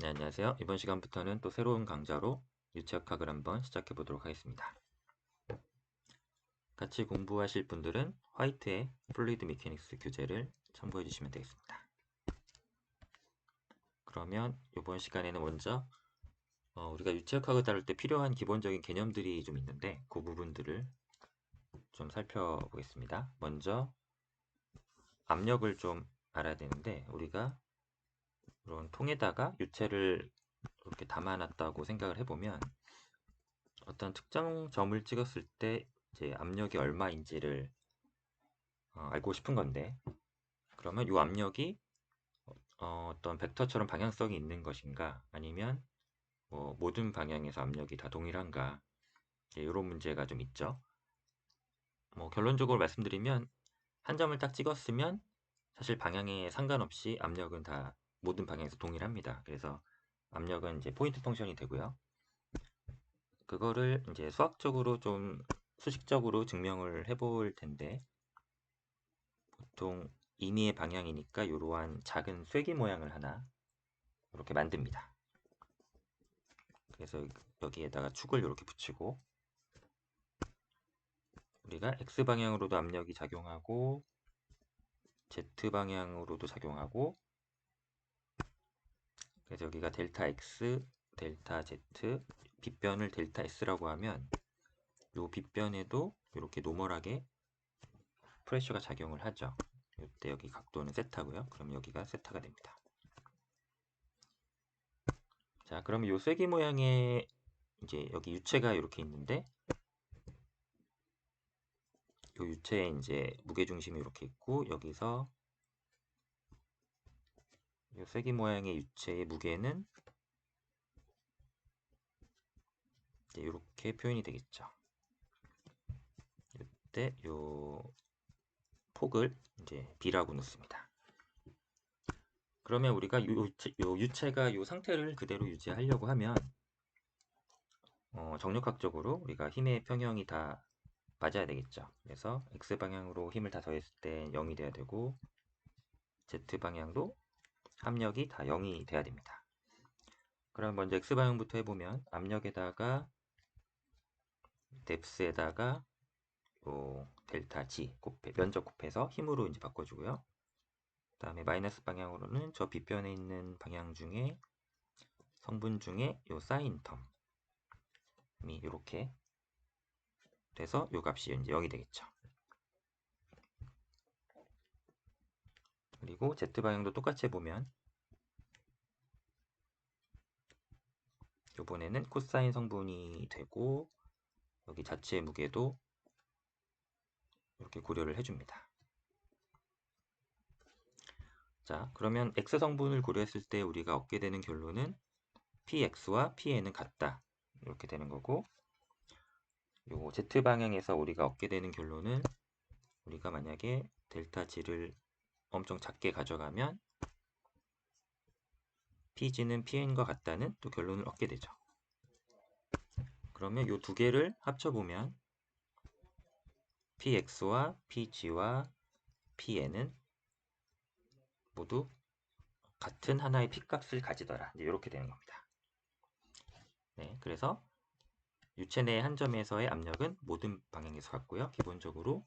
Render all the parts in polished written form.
네, 안녕하세요. 이번 시간부터는 또 새로운 강좌로 유체역학을 한번 시작해 보도록 하겠습니다. 같이 공부하실 분들은 화이트의 플루이드 메케닉스 교재를 참고해 주시면 되겠습니다. 그러면 이번 시간에는 먼저 우리가 유체역학을 다룰 때 필요한 기본적인 개념들이 좀 있는데 그 부분들을 좀 살펴보겠습니다. 먼저 압력을 좀 알아야 되는데 우리가 이런 통에다가 유체를 이렇게 담아놨다고 생각을 해보면 어떤 특정 점을 찍었을 때 이제 압력이 얼마인지를 알고 싶은 건데, 그러면 이 압력이 어떤 벡터처럼 방향성이 있는 것인가, 아니면 뭐 모든 방향에서 압력이 다 동일한가, 이런 문제가 좀 있죠. 뭐 결론적으로 말씀드리면 한 점을 딱 찍었으면 사실 방향에 상관없이 압력은 다 모든 방향에서 동일합니다. 그래서 압력은 이제 포인트 펑션이 되고요. 그거를 이제 수학적으로 좀 수식적으로 증명을 해볼 텐데, 보통 임의의 방향이니까 이러한 작은 쐐기 모양을 하나 이렇게 만듭니다. 그래서 여기에다가 축을 이렇게 붙이고 우리가 X방향으로도 압력이 작용하고 Z방향으로도 작용하고, 그래서 여기가 델타 X, 델타 Z, 빗변을 델타 S라고 하면 이 빗변에도 이렇게 노멀하게 프레셔가 작용을 하죠. 이때 여기 각도는 세타고요. 그럼 여기가 세타가 됩니다. 자, 그러면 이 쐐기 모양의 이제 여기 유체가 이렇게 있는데, 이 유체에 이제 무게 중심이 이렇게 있고, 여기서 이 쐐기 모양의 유체의 무게는 이렇게 표현이 되겠죠. 이때 이 폭을 이제 B라고 놓습니다. 그러면 우리가 요 유체가 이 상태를 그대로 유지하려고 하면 정력학적으로 우리가 힘의 평형이 다 맞아야 되겠죠. 그래서 X방향으로 힘을 다 더했을 때 0이 돼야 되고, Z방향도 합력이 다 0이 돼야 됩니다. 그럼 먼저 X방향부터 해보면 압력에다가 뎁스에다가 요 델타 G 면적 곱해서 힘으로 이제 바꿔주고요. 그 다음에 마이너스 방향으로는 저 빗변에 있는 방향 중에 성분 중에 요 사인 텀이 이렇게 돼서 요 값이 이제 0이 되겠죠. 그리고 Z방향도 똑같이 해보면 이번에는 코사인 성분이 되고 여기 자체의 무게도 이렇게 고려를 해줍니다. 자, 그러면 X 성분을 고려했을 때 우리가 얻게 되는 결론은 PX와 PN은 같다. 이렇게 되는 거고, 요 Z방향에서 우리가 얻게 되는 결론은 우리가 만약에 델타 G를 엄청 작게 가져가면 PG는 PN과 같다는 또 결론을 얻게 되죠. 그러면 이 두 개를 합쳐보면 PX와 PG와 PN은 모두 같은 하나의 P값을 가지더라. 이렇게 되는 겁니다. 네, 그래서 유체 내 한 점에서의 압력은 모든 방향에서 같고요. 기본적으로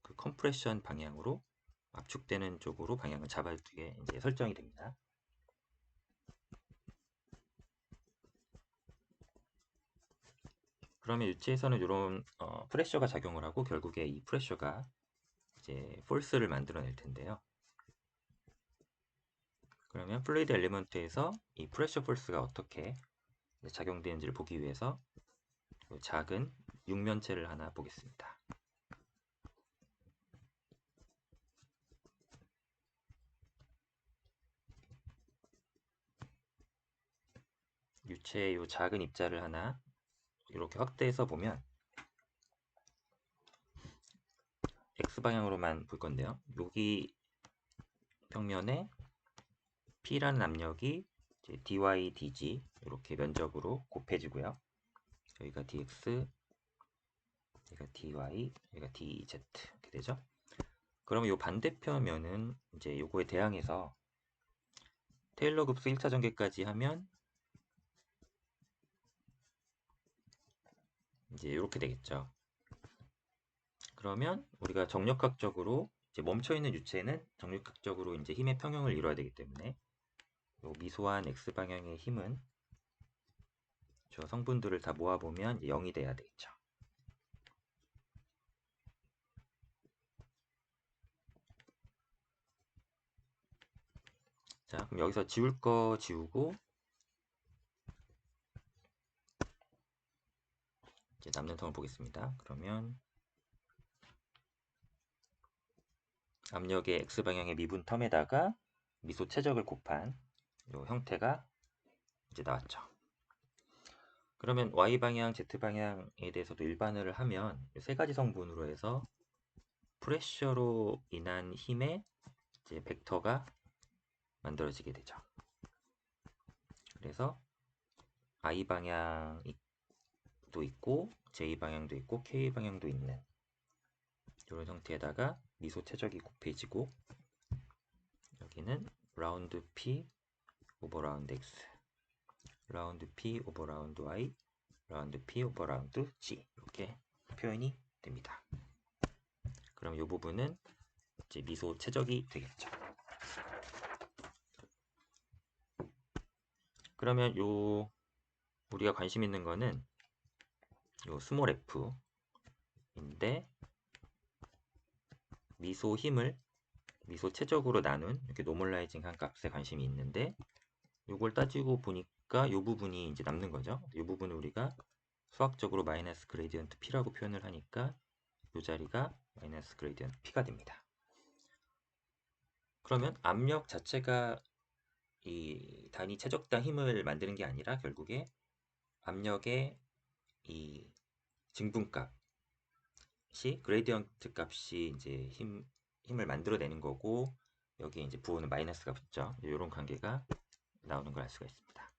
그 컴프레션 방향으로 압축되는 쪽으로 방향을 잡아두게 이제 설정이 됩니다. 그러면 유체에서는 이런 프레셔가 작용을 하고 결국에 이 프레셔가 이제 폴스를 만들어낼 텐데요. 그러면 플루이드 엘리먼트에서 이 프레셔 폴스가 어떻게 작용되는지를 보기 위해서 작은 육면체를 하나 보겠습니다. 유체의 이 작은 입자를 하나 이렇게 확대해서 보면 X방향으로만 볼 건데요. 여기 평면에 P라는 압력이 이제 dy, dg 이렇게 면적으로 곱해지고요. 여기가 dx, 여기가 dy, 여기가 dz 이렇게 되죠. 그러면 이 반대편 면은 이제 요거에 대항해서 테일러 급수 1차 전개까지 하면 이제 이렇게 되겠죠. 그러면 우리가 정력학적으로 이제 멈춰 있는 유체는 정력학적으로 이제 힘의 평형을 이루어야 되기 때문에 요 미소한 x 방향의 힘은 저 성분들을 다 모아보면 0이 돼야 되겠죠. 자, 그럼 여기서 지울 거 지우고 이제 남는 텀을 보겠습니다. 그러면 압력의 x방향의 미분 텀에다가 미소 최적을 곱한 이 형태가 이제 나왔죠. 그러면 y방향, z방향에 대해서도 일반화를 하면 세 가지 성분으로 해서 프레셔로 인한 힘의 이제 벡터가 만들어지게 되죠. 그래서 i방향도 있고 j방향도 있고 k방향도 있는 이런 형태에다가 미소 최적이 곱해지고 여기는 라운드 p 오버 라운드 x, 라운드 p 오버 라운드 y, 라운드 p 오버 라운드 g 이렇게 표현이 됩니다. 그럼 이 부분은 이제 미소 최적이 되겠죠. 그러면 요 우리가 관심 있는 거는 요 스몰 f인데 미소 힘을 미소 최적으로 나눈 이렇게 노멀라이징 한 값에 관심이 있는데 이걸 따지고 보니까 이 부분이 이제 남는 거죠. 이 부분을 우리가 수학적으로 마이너스 그레디언트 P라고 표현을 하니까 이 자리가 마이너스 그레디언트 P가 됩니다. 그러면 압력 자체가 이 단위 최적당 힘을 만드는 게 아니라 결국에 압력의 이 증분값이 그레디언트 값이 이제 힘을 만들어내는 거고 여기에 이제 부호는 마이너스가 붙죠. 이런 관계가 나오는 걸 알 수가 있습니다.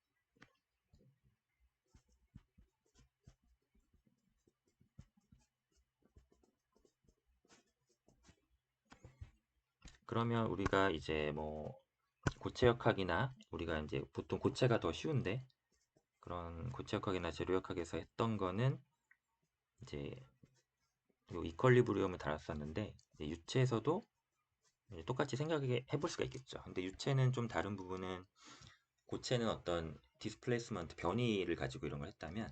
그러면 우리가 이제 뭐 고체역학이나 우리가 이제 보통 고체가 더 쉬운데 그런 고체역학이나 재료역학에서 했던 거는 이제 요 이퀄리브리엄을 다뤘었는데 유체에서도 똑같이 생각해 볼 수가 있겠죠. 근데 유체는 좀 다른 부분은 고체는 어떤 디스플레이스먼트 변이를 가지고 이런 걸 했다면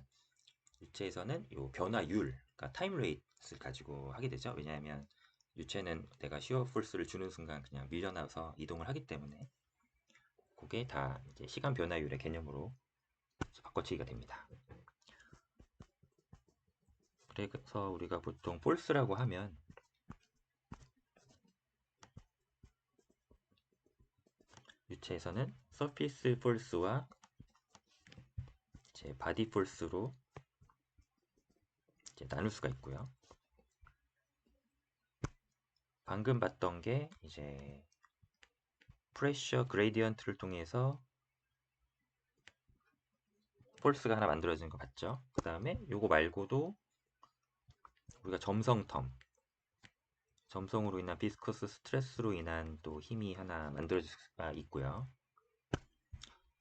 유체에서는 요 변화율, 그러니까 타임 레이트를 가지고 하게 되죠. 왜냐하면 유체는 내가 시어 폴스를 주는 순간 그냥 밀려나서 이동을 하기 때문에 그게 다 이제 시간 변화율의 개념으로 바꿔치기가 됩니다. 그래서 우리가 보통 폴스라고 하면 유체에서는 서피스 폴스와 이제 바디 폴스로 이제 나눌 수가 있고요. 방금 봤던 게 이제 프레셔 그레디언트를 통해서 폴스가 하나 만들어지는 거 봤죠? 그 다음에 요거 말고도 우리가 점성으로 인한 비스커스 스트레스로 인한 또 힘이 하나 만들어질 수가 있고요.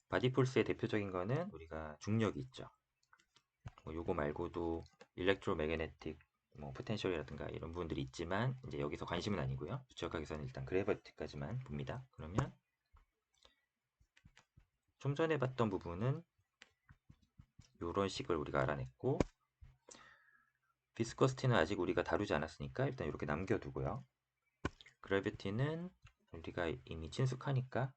바디 폴스의 대표적인 거는 우리가 중력이 있죠. 뭐 요거 말고도 일렉트로매그네틱 뭐 포텐셜이라든가 이런 부분들이 있지만 이제 여기서 관심은 아니고요. 주역학에서는 일단 그래비티까지만 봅니다. 그러면 좀 전에 봤던 부분은 이런 식을 우리가 알아냈고 비스커스티는 아직 우리가 다루지 않았으니까 일단 이렇게 남겨두고요. 그래비티는 우리가 이미 친숙하니까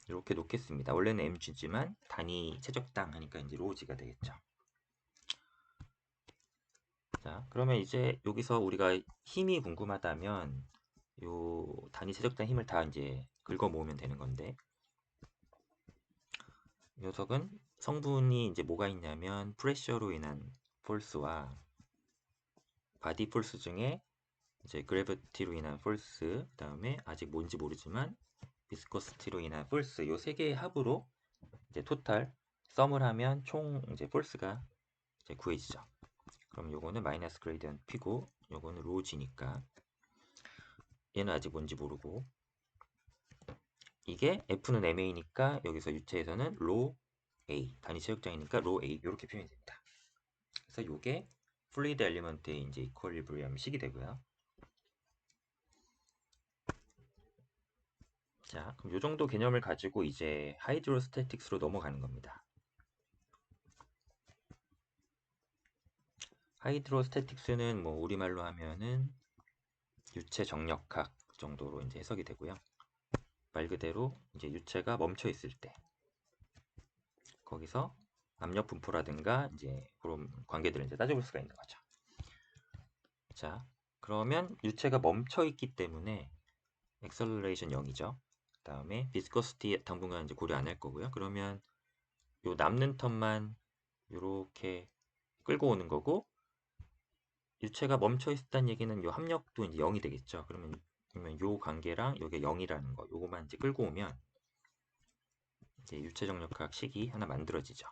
이렇게 놓겠습니다. 원래는 mg지만 단위 최적당 하니까 이제 로우지가 되겠죠. 자, 그러면 이제 여기서 우리가 힘이 궁금하다면 요 단위 최적당 힘을 다 이제 긁어 모으면 되는 건데 이 녀석은 성분이 이제 뭐가 있냐면 프레셔로 인한 폴스와 바디 폴스 중에 이제 그래비티로 인한 폴스, 그다음에 아직 뭔지 모르지만 비스코시티로 인한 폴스 요 세 개의 합으로 이제 토탈 썸을 하면 총 이제 폴스가 이제 구해지죠. 그럼 요거는 마이너스 그레이디언트 P고 요거는 로우 G니까 얘는 아직 뭔지 모르고 이게 F는 MA니까 여기서 유체에서는 로 A, 단위 체육장이니까 로 A 이렇게 표현이 됩니다. 그래서 이게 플루이드 엘리먼트의 이제 이퀄리브리엄 식이 되고요. 자, 그럼 이 정도 개념을 가지고 이제 하이드로스태틱스로 넘어가는 겁니다. 하이드로스태틱스는 뭐 우리말로 하면은 유체 정력학 정도로 이제 해석이 되고요. 말 그대로 이제 유체가 멈춰 있을 때 거기서 압력 분포라든가 이제 그런 관계들을 이제 따져볼 수가 있는 거죠. 자, 그러면 유체가 멈춰 있기 때문에 액셀러레이션 0이죠. 그다음에 비스코시티 당분간 이제 고려 안 할 거고요. 그러면 요 남는 텀만 이렇게 끌고 오는 거고 유체가 멈춰 있었다는 얘기는 요 합력도 이제 0이 되겠죠. 그러면 요 관계랑 요게 0이라는 거 요거만 이제 끌고 오면 이제 유체 정력학 식이 하나 만들어지죠.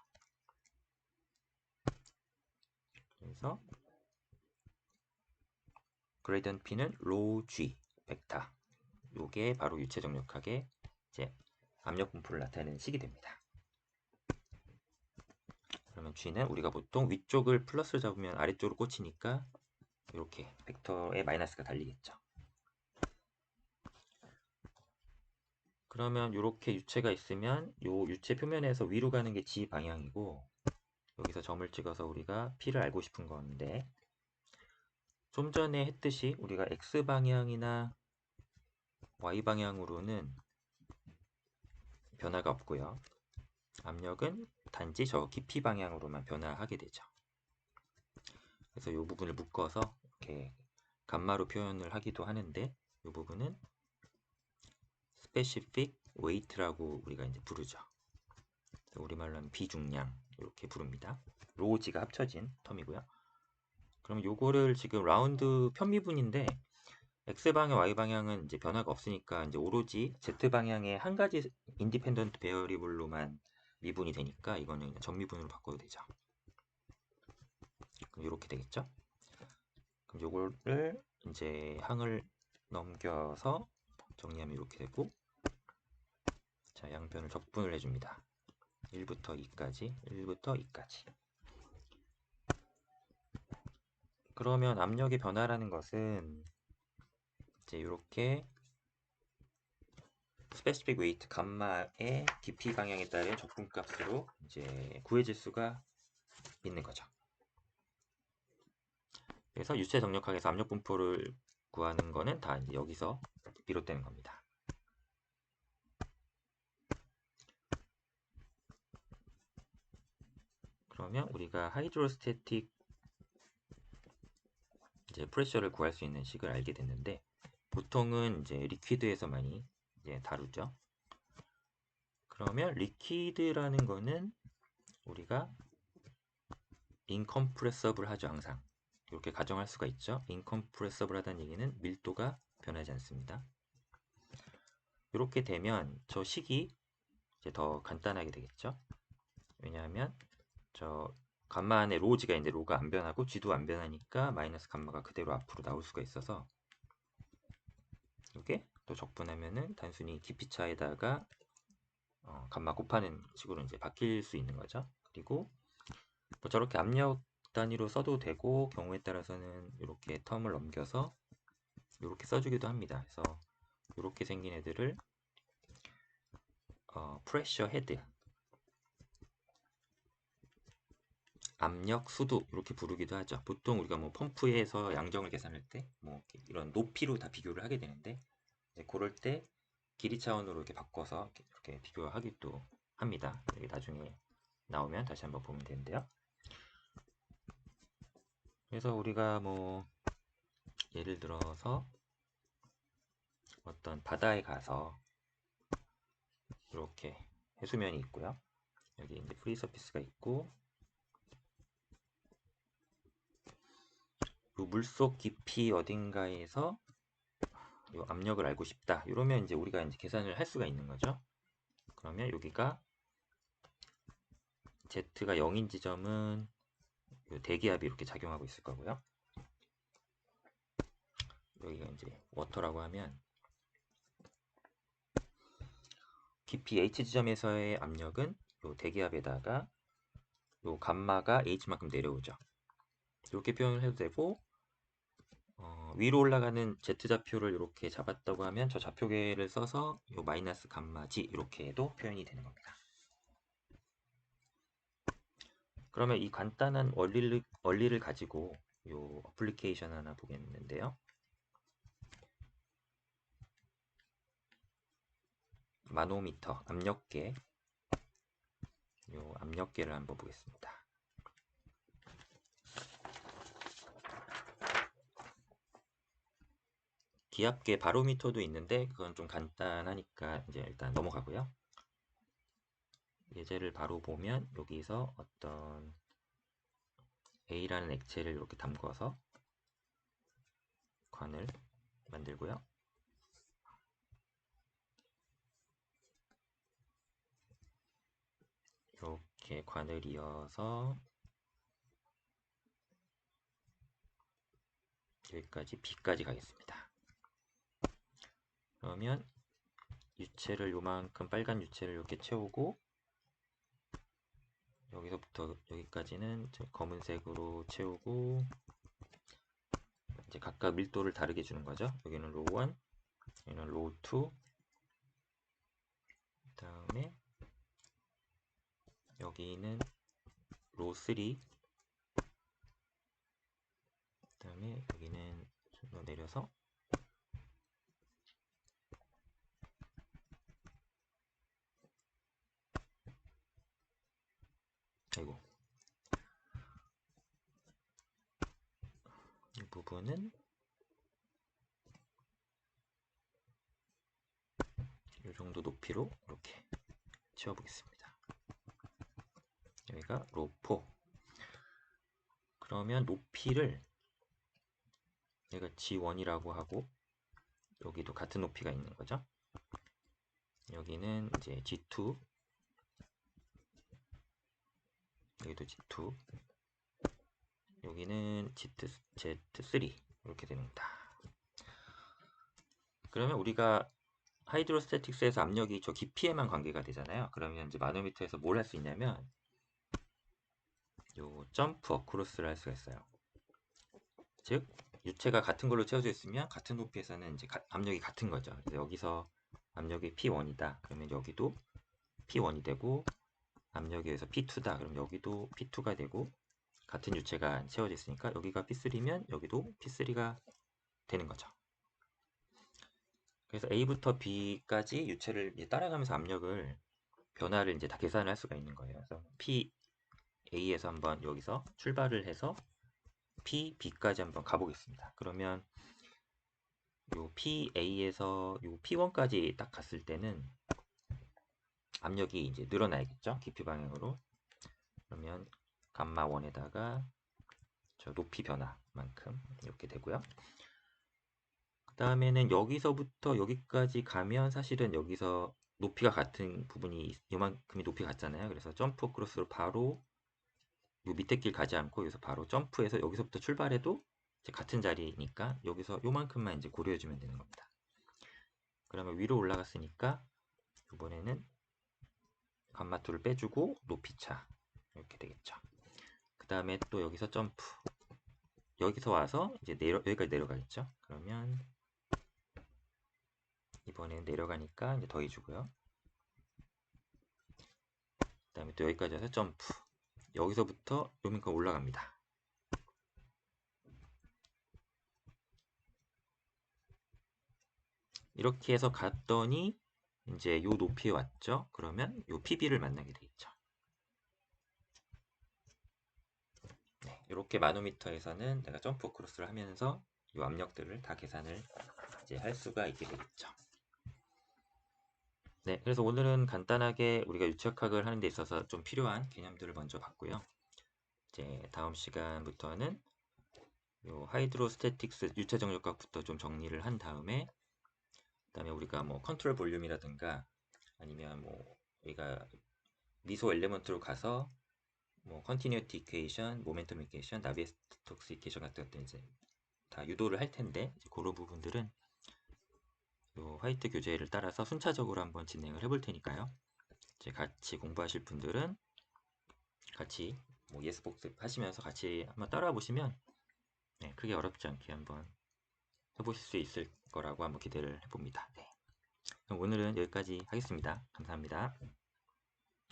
그래서 그레이던트 P는 로 G 벡터 요게 바로 유체 정력학의 이제 압력 분포를 나타내는 식이 됩니다. 그러면 G는 우리가 보통 위쪽을 플러스를 잡으면 아래쪽으로 꽂히니까 이렇게 벡터에 마이너스가 달리겠죠. 그러면 이렇게 유체가 있으면 요 유체 표면에서 위로 가는 게 G 방향이고 여기서 점을 찍어서 우리가 P를 알고 싶은 건데 좀 전에 했듯이 우리가 X 방향이나 Y 방향으로는 변화가 없고요. 압력은 단지 저 깊이 방향으로만 변화하게 되죠. 그래서 이 부분을 묶어서 이렇게 감마로 표현을 하기도 하는데 이 부분은 specific weight라고 우리가 이제 부르죠. 우리말로 하면 비중량 이렇게 부릅니다. 로우지가 합쳐진 텀이고요. 그럼 요거를 지금 라운드 편미분인데 X방향, Y방향은 이제 변화가 없으니까 이제 오로지 Z방향의 한 가지 인디펜던트 베어리블로만 미분이 되니까 이거는 그냥 전미분으로 바꿔도 되죠. 그럼 이렇게 되겠죠? 그럼 요거를 이제 항을 넘겨서 정리하면 이렇게 되고 자, 양변을 적분을 해줍니다. 1부터 2까지, 1부터 2까지. 그러면 압력의 변화라는 것은 이제 이렇게 스페시픽 웨이트 감마의 깊이 방향에 따른 적분값으로 이제 구해질 수가 있는 거죠. 그래서 유체 정력학에서 압력 분포를 구하는 거는 다 이제 여기서 비롯되는 겁니다. 그러면 우리가 하이드로스태틱 이제 프레셔를 구할 수 있는 식을 알게 됐는데 보통은 이제 리퀴드에서 많이 이제 다루죠. 그러면 리퀴드라는 거는 우리가 인컴프레서블 하죠. 항상 이렇게 가정할 수가 있죠. 인컴프레서블 하다는 얘기는 밀도가 변하지 않습니다. 이렇게 되면 저 식이 이제 더 간단하게 되겠죠. 왜냐하면 저 감마 안에 로지가 있는데 로가 안 변하고 G도 안 변하니까 마이너스 감마가 그대로 앞으로 나올 수가 있어서 이게 또 적분하면은 단순히 깊이 차에다가 감마 곱하는 식으로 이제 바뀔 수 있는 거죠. 그리고 뭐 저렇게 압력 단위로 써도 되고 경우에 따라서는 이렇게 텀을 넘겨서 이렇게 써주기도 합니다. 그래서 이렇게 생긴 애들을 프레셔 헤드, 압력 수도 이렇게 부르기도 하죠. 보통 우리가 뭐 펌프에서 양정을 계산할 때 뭐 이런 높이로 다 비교를 하게 되는데 이제 그럴 때 길이 차원으로 이렇게 바꿔서 이렇게 비교하기도 합니다. 여기 나중에 나오면 다시 한번 보면 되는데요. 그래서 우리가 뭐 예를 들어서 어떤 바다에 가서 이렇게 해수면이 있고요. 여기 이제 프리 서피스가 있고 이 물속 깊이 어딘가에서 이 압력을 알고 싶다. 이러면 이제 우리가 이제 계산을 할 수가 있는 거죠. 그러면 여기가 Z가 0인 지점은 대기압이 이렇게 작용하고 있을 거고요. 여기가 이제 워터라고 하면 깊이 H 지점에서의 압력은 요 대기압에다가 요 감마가 H만큼 내려오죠. 이렇게 표현을 해도 되고, 위로 올라가는 Z 좌표를 이렇게 잡았다고 하면 저 좌표계를 써서 요 마이너스 감마 G 이렇게 해도 표현이 되는 겁니다. 그러면 이 간단한 원리를 가지고 요 어플리케이션 하나 보겠는데요. 마노미터 압력계, 요 압력계를 한번 보겠습니다. 기압계 바로미터도 있는데 그건 좀 간단하니까 이제 일단 넘어가고요. 예제를 바로 보면 여기서 어떤 A라는 액체를 이렇게 담궈서 관을 만들고요. 이렇게 관을 이어서 여기까지 B까지 가겠습니다. 그러면 유체를 요만큼 빨간 유체를 이렇게 채우고 여기서부터 여기까지는 검은색으로 채우고 이제 각각 밀도를 다르게 주는 거죠. 여기는 로 1, 여기는 로 2, 그 다음에 여기는 로 3, 그 다음에 여기는 좀 내려서 아이고 이 부분은 이 정도 높이로 이렇게 채워보겠습니다. 여기가 로 4. 그러면 높이를 얘가 G1이라고 하고 여기도 같은 높이가 있는 거죠. 여기는 이제 G2, 여기도 G2, 여기는 Z3 이렇게 됩니다. 그러면 우리가 하이드로스태틱스에서 압력이 저 깊이에만 관계가 되잖아요. 그러면 이제 마노미터에서 뭘 할 수 있냐면 요 점프 어크로스를 할 수가 있어요. 즉 유체가 같은 걸로 채워져 있으면 같은 높이에서는 이제 압력이 같은 거죠. 그래서 여기서 압력이 P1이다. 그러면 여기도 P1이 되고 압력에 의해서 P2다. 그럼 여기도 P2가 되고 같은 유체가 채워져 있으니까 여기가 P3면 여기도 P3가 되는 거죠. 그래서 A부터 B까지 유체를 따라가면서 압력을 변화를 이제 다 계산을 할 수가 있는 거예요. 그래서 P, A에서 한번 여기서 출발을 해서 P, B까지 한번 가보겠습니다. 그러면 요 PA에서 요 P1까지 딱 갔을 때는 압력이 이제 늘어나야겠죠? 깊이 방향으로. 그러면 감마 1에다가 저 높이 변화만큼 이렇게 되고요. 그 다음에는 여기서부터 여기까지 가면 사실은 여기서 높이가 같은 부분이 요만큼이 높이가 같잖아요. 그래서 점프 크로스로 바로 요 밑에 길 가지 않고 여기서 바로 점프해서 여기서부터 출발해도 이제 같은 자리니까 여기서 요만큼만 이제 고려해주면 되는 겁니다. 그러면 위로 올라갔으니까 이번에는 감마2를 빼주고 높이차 이렇게 되겠죠. 그 다음에 또 여기서 점프, 여기서 와서 이제 여기까지 내려가겠죠. 그러면 이번엔 내려가니까 이제 더해주고요. 그 다음에 또 여기까지 와서 점프, 여기서부터 요만큼 올라갑니다. 이렇게 해서 갔더니 이제 요 높이에 왔죠. 그러면 요 PB를 만나게 되겠죠. 네, 이렇게 마노미터에서는 내가 점프 크로스를 하면서 요 압력들을 다 계산을 이제 할 수가 있게 되겠죠. 네, 그래서 오늘은 간단하게 우리가 유체역학을 하는 데 있어서 좀 필요한 개념들을 먼저 봤고요. 이제 다음 시간부터는 요 하이드로스태틱스 유체 정력학부터 좀 정리를 한 다음에 그다음에 우리가 뭐 컨트롤 볼륨이라든가 아니면 뭐 우리가 미소 엘레먼트로 가서 뭐 컨티뉴티 이퀘이션, 모멘텀 이퀘이션, 나비에스톡스 이퀘이션 같은 것들 이제 다 유도를 할 텐데 이제 그런 부분들은 요 화이트 교재를 따라서 순차적으로 한번 진행을 해볼 테니까요. 이제 같이 공부하실 분들은 같이 뭐 예스 복습 하시면서 같이 한번 따라와 보시면 네, 크게 어렵지 않게 한번 해보실 수 있을 거라고 한번 기대를 해봅니다. 네. 그럼 오늘은 여기까지 하겠습니다. 감사합니다.